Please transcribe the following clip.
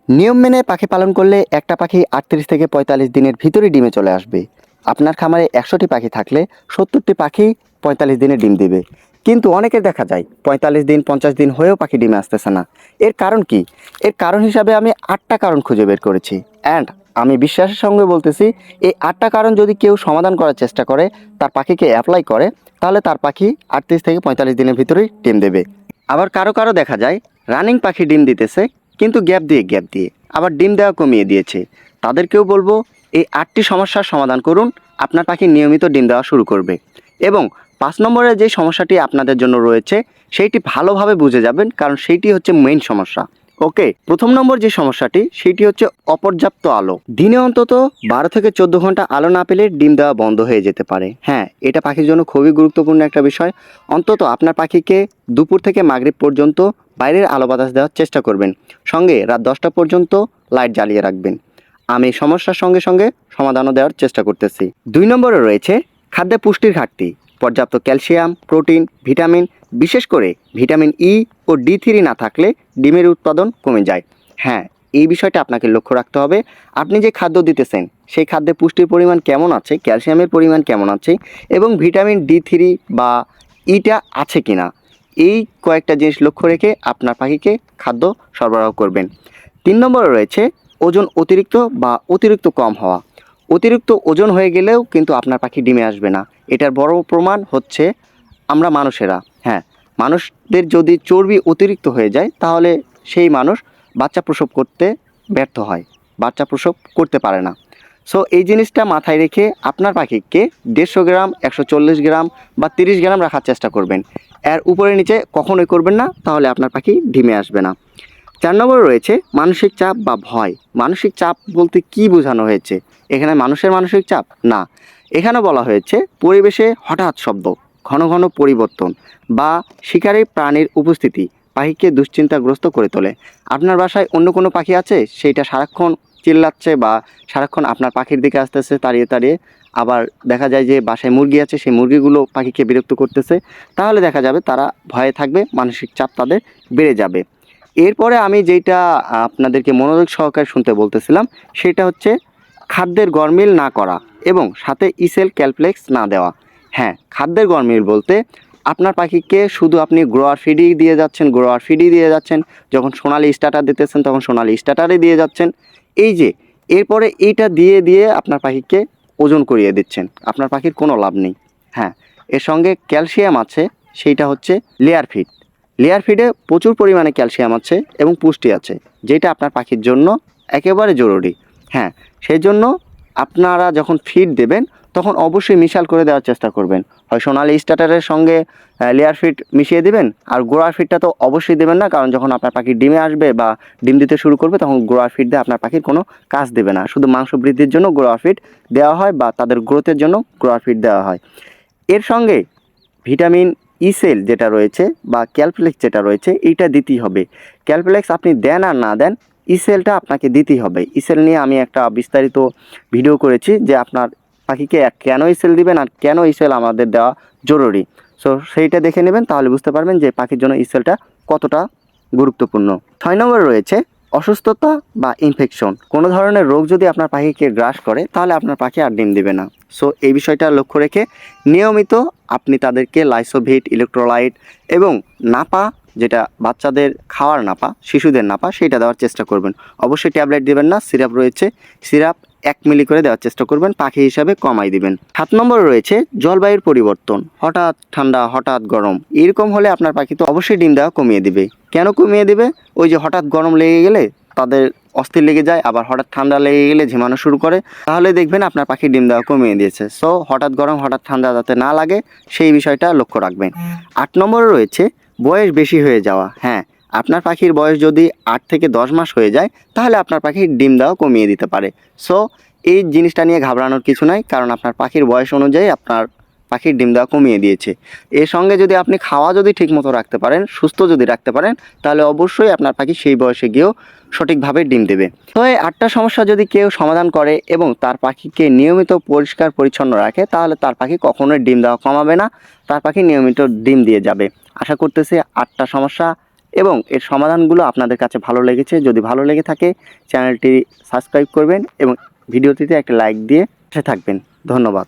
নিয়ম মেনে পাখি পালন করলে একটা পাখি ৩৮ থেকে ৪৫ দিনের ভিতরে ডিমে চলে আসবে। আপনার খামারে ১০০টি পাখি থাকলে ৭০টি পাখি ৪৫ দিনে ডিম দিবে। কিন্তু অনেকের দেখা যায় ৪৫ দিন ৫০ দিন হয়েও পাখি ডিমে আসতেছে না। এর কারণ কি? এর কারণ হিসাবে আমি ৮টা কারণ খুঁজে বের করেছি। অ্যান্ড আমি বিশ্বাসের সঙ্গে বলতেছি, এই ৮টা কারণ যদি কেউ সমাধান করার চেষ্টা করে, তার পাখিকে অ্যাপ্লাই করে, তাহলে তার পাখি ৩৮ থেকে ৪৫ দিনের ভিতরেই ডিম দেবে। আবার কারো কারো দেখা যায় রানিং পাখি ডিম দিতেছে, কিন্তু গ্যাপ দিয়ে আবার ডিম দেওয়া কমিয়ে দিয়েছে। তাদেরকেও বলবো, এই ৮টি সমস্যার সমাধান করুন, আপনার পাখি নিয়মিত ডিম দেওয়া শুরু করবে। এবং ৫ নম্বরে যে সমস্যাটি আপনাদের জন্য রয়েছে সেইটি ভালোভাবে বুঝে যাবেন, কারণ সেইটি হচ্ছে মেইন সমস্যা। ওকে, প্রথম নম্বর যে সমস্যাটি সেটি হচ্ছে অপর্যাপ্ত আলো। দিনে অন্তত ১২ থেকে ১৪ ঘন্টা আলো না পেলে ডিম দেওয়া বন্ধ হয়ে যেতে পারে। হ্যাঁ, এটা পাখির জন্য খুবই গুরুত্বপূর্ণ একটা বিষয়। অন্তত আপনার পাখিকে দুপুর থেকে মাগরিব পর্যন্ত বাইরের আলো বাতাস দেওয়ার চেষ্টা করবেন। সঙ্গে রাত ১০টা পর্যন্ত লাইট জ্বালিয়ে রাখবেন। আমি সমস্যার সঙ্গে সঙ্গে সমাধানও দেওয়ার চেষ্টা করতেছি। ২ নম্বরে রয়েছে খাদ্যে পুষ্টির ঘাটতি। পর্যাপ্ত ক্যালসিয়াম, প্রোটিন, ভিটামিন, বিশেষ করে ভিটামিন ই ও ডি3 না থাকলে ডিমের উৎপাদন কমে যায়। হ্যাঁ, এই বিষয়টা আপনাকে লক্ষ্য রাখতে হবে। আপনি যে খাদ্য দিতেছেন সেই খাদ্যে পুষ্টির পরিমাণ কেমন আছে, ক্যালসিয়ামের পরিমাণ কেমন আছে এবং ভিটামিন ডি3 বা ইটা আছে কিনা, এই কয়েকটা জিনিস লক্ষ্য রেখে আপনার পাখিকে খাদ্য সরবরাহ করবেন। ৩ নম্বরে রয়েছে ওজন অতিরিক্ত বা অতিরিক্ত কম হওয়া। অতিরিক্ত ওজন হয়ে গেলেও কিন্তু আপনার পাখি ডিমে আসবে না। এটার বড় প্রমাণ হচ্ছে আমরা মানুষেরা। হ্যাঁ, মানুষদের যদি চর্বি অতিরিক্ত হয়ে যায় তাহলে সেই মানুষ বাচ্চা প্রসব করতে ব্যর্থ হয়, বাচ্চা প্রসব করতে পারে না। সো এই জিনিসটা মাথায় রেখে আপনার পাখিকে ১৫০ গ্রাম, ১৪০ গ্রাম বা ৩০ গ্রাম রাখার চেষ্টা করবেন। এর উপরে নিচে কখনোই করবেন না, তাহলে আপনার পাখি ডিমে আসবে না। ৪ নম্বরে রয়েছে মানসিক চাপ বা ভয়। মানসিক চাপ বলতে কি বোঝানো হয়েছে? এখানে মানুষের মানসিক চাপ না, এখানে বলা হয়েছে পরিবেশে হঠাৎ শব্দ, ঘন ঘন পরিবর্তন বা শিকারী প্রাণীর উপস্থিতি পাখিকে দুশ্চিন্তাগ্রস্ত করে তোলে। আপনার বাসায় অন্য কোনো পাখি আছে, সেইটা সারাক্ষণ চিল্লাচ্ছে বা সারাক্ষণ আপনার পাখির দিকে আসতেছে তাড়িয়ে তাড়িয়ে, আবার দেখা যায় যে বাসায় মুরগি আছে, সেই মুরগিগুলো পাখিকে বিরক্ত করতেছে, তাহলে দেখা যাবে তারা ভয়ে থাকবে, মানসিক চাপ তাদের বেড়ে যাবে। এরপরে আমি যেইটা আপনাদেরকে মনোযোগ সহকারে শুনতে বলতেছিলাম সেটা হচ্ছে খাদ্যের গরমিল না করা এবং সাথে ইসেল ক্যালপ্লেক্স না দেওয়া। হ্যাঁ, খাদ্যের গরমিল বলতে আপনার পাখিকে শুধু আপনি গ্রোয়ার ফিডই দিয়ে যাচ্ছেন, যখন সোনালি স্টার্টার দিতেছেন তখন সোনালি স্টার্টারই দিয়ে যাচ্ছেন। এই যে এরপরে এইটা দিয়ে দিয়ে আপনার পাখিকে ওজন করিয়ে দিচ্ছেন, আপনার পাখির কোনো লাভ নেই। হ্যাঁ, এর সঙ্গে ক্যালসিয়াম আছে, সেইটা হচ্ছে লেয়ার ফিড। লেয়ার ফিডে প্রচুর পরিমাণে ক্যালসিয়াম আছে এবং পুষ্টি আছে, যেটা আপনার পাখির জন্য একেবারে জরুরি। হ্যাঁ, সেই জন্য আপনারা যখন ফিড দেবেন তখন অবশ্যই মিশাল করে দেওয়ার চেষ্টা করবেন। হয় সোনালি স্টার্টারের সঙ্গে লেয়ার ফিড মিশিয়ে দেবেন, আর গোড়ার ফিডটা তো অবশ্যই দেবেন না, কারণ যখন আপনার পাখি ডিমে আসবে বা ডিম দিতে শুরু করবে তখন গোড়ার ফিড দিয়ে আপনার পাখির কোনো কাজ দেবে না। শুধু মাংস বৃদ্ধির জন্য গোড়ার ফিড দেওয়া হয় বা তাদের গ্রোথের জন্য গোড়ার ফিড দেওয়া হয়। এর সঙ্গে ভিটামিন ইসেল যেটা রয়েছে বা ক্যালপ্লেক্স যেটা রয়েছে এইটা দিতেই হবে। ক্যালপ্লেক্স আপনি দেন আর না দেন, ইসেলটা আপনাকে দিতেই হবে। ইসেল নিয়ে আমি একটা বিস্তারিত ভিডিও করেছি যে আপনার পাখিকে কেন ইসেল দিবেন আর কেন ইসেল আমাদের দেওয়া জরুরি। সো সেইটা দেখে নেবেন, তাহলে বুঝতে পারবেন যে পাখির জন্য ইসেলটা কতটা গুরুত্বপূর্ণ। ৬ নম্বরে রয়েছে অসুস্থতা বা ইনফেকশন। কোনো ধরনের রোগ যদি আপনার পাখিকে গ্রাস করে তাহলে আপনার পাখি আর ডিম দেবে না। সো এই বিষয়টা লক্ষ্য রেখে নিয়মিত আপনি তাদেরকে লাইসোভিট, ইলেকট্রোলাইট এবং নাপা, যেটা বাচ্চাদের খাওয়ার নাপা, শিশুদের নাপা, সেইটা দেওয়ার চেষ্টা করবেন। অবশ্যই ট্যাবলেট দেবেন না, সিরাপ রয়েছে, সিরাপ ১ মিলি করে দেওয়ার চেষ্টা করবেন, পাখি হিসাবে কমাই দিবেন। ৭ নম্বরে রয়েছে জলবায়ুর পরিবর্তন। হঠাৎ ঠান্ডা, হঠাৎ গরম, এরকম হলে আপনার পাখি তো অবশ্যই ডিম দেওয়া কমিয়ে দিবে। কেন কমিয়ে দিবে? ওই যে হঠাৎ গরম লেগে গেলে তাদের অস্থির লেগে যায়, আবার হঠাৎ ঠান্ডা লেগে গেলে ঝিমানো শুরু করে, তাহলে দেখবেন আপনার পাখি ডিম দেওয়া কমিয়ে দিয়েছে। সো হঠাৎ গরম, হঠাৎ ঠান্ডা যাতে না লাগে সেই বিষয়টা লক্ষ্য রাখবেন। ৮ নম্বরে রয়েছে বয়স বেশি হয়ে যাওয়া। হ্যাঁ, আপনার পাখির বয়স যদি ৮ থেকে ১০ মাস হয়ে যায় তাহলে আপনার পাখির ডিম দেওয়া কমিয়ে দিতে পারে। সো এই জিনিসটা নিয়ে ঘাবড়ানোর কিছু নাই, কারণ আপনার পাখির বয়স অনুযায়ী আপনার পাখির ডিম দেওয়া কমিয়ে দিয়েছে। এর সঙ্গে যদি আপনি খাওয়া যদি ঠিকমতো রাখতে পারেন, সুস্থ যদি রাখতে পারেন, তাহলে অবশ্যই আপনার পাখি সেই বয়সে গিয়েও সঠিকভাবে ডিম দেবে। তো এই ৮টা সমস্যা যদি কেউ সমাধান করে এবং তার পাখিকে নিয়মিত পরিষ্কার পরিচ্ছন্ন রাখে, তাহলে তার পাখি কখনোই ডিম দেওয়া কমাবে না, তার পাখি নিয়মিত ডিম দিয়ে যাবে। আশা করতেছি ৮টা সমস্যা এবং এর সমাধানগুলো আপনাদের কাছে ভালো লেগেছে। যদি ভালো লেগে থাকে চ্যানেলটি সাবস্ক্রাইব করবেন এবং ভিডিওটিতে একটা লাইক দিয়ে পাশে থাকবেন। ধন্যবাদ।